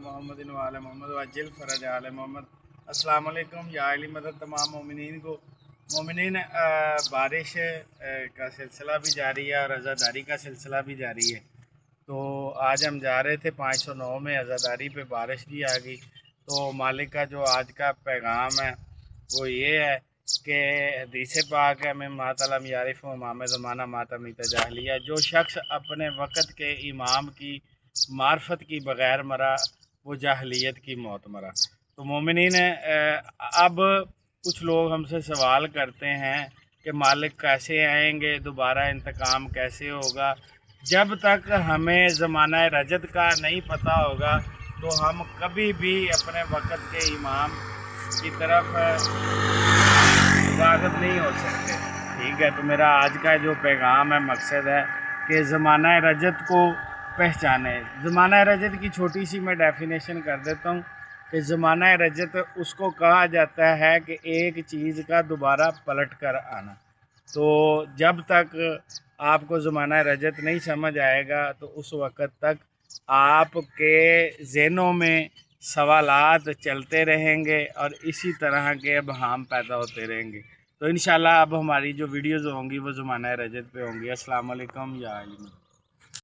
मोहम्मद वाले मोहम्मद वजिल फ़रज आल मोहम्मद। अस्सलाम वालेकुम या अली मदद तमाम मोमिनीन को। मोमिनीन, बारिश का सिलसिला भी जारी है और अज़ादारी का सिलसिला भी जारी है। तो आज हम जा रहे थे 509 में, अज़ादारी पे बारिश भी आ गई। तो मालिक का जो आज का पैगाम है वो ये है कि हदीस पाक है, मैं मातलम यारिफ़ इमाम ज़माना मातमीत जाहलिया, जो शख्स अपने वक़्त के इमाम की मार्फत की बग़ैर मरा वो जाहलियत की मौत मरा। तो मोमिनीन, अब कुछ लोग हमसे सवाल करते हैं कि मालिक कैसे आएंगे, दोबारा इंतकाम कैसे होगा। जब तक हमें ज़माना रजत का नहीं पता होगा तो हम कभी भी अपने वक़्त के इमाम की तरफ स्वागत नहीं हो सकते। ठीक है, तो मेरा आज का जो पैगाम है, मकसद है कि ज़माना रजत को पहचाने। ज़माना रजत की छोटी सी मैं डेफिनेशन कर देता हूँ कि ज़माना रजत उसको कहा जाता है कि एक चीज़ का दोबारा पलट कर आना। तो जब तक आपको ज़माना रजत नहीं समझ आएगा तो उस वक़्त तक आपके ज़हनों में सवालात चलते रहेंगे और इसी तरह के अब हम पैदा होते रहेंगे। तो इंशाल्लाह अब हमारी जो वीडियोज़ होंगी वो ज़माना रजत पे होंगी। अस्सलाम वालेकुम या अली।